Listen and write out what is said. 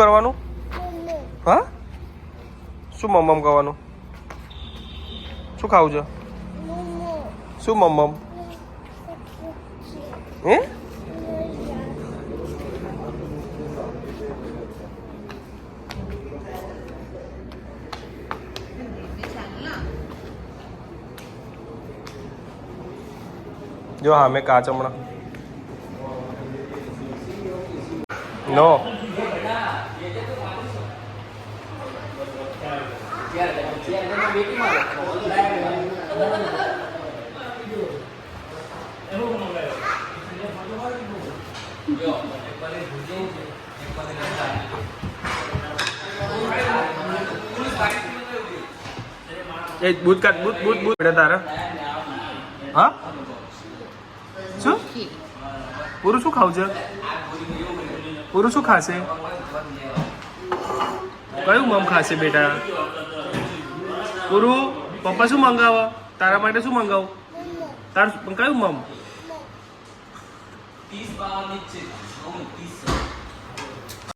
કરવાનું? હા, શું મમ્મમ ખાવાનું? શું ખાવું છે? શું મમ્મમ? હે? જો હા મેં કાચ હમણાં નો એ બૂટ કાઢ બૂટ બૂટ બૂટ તારા હા શું પૂરું શું ખાવું છે પૂરું શું ખાશે કયું મમ ખાશે બેટા પૂરું પપ્પા શું મંગાવો તારા માટે શું મંગાવું તારું કયું મમ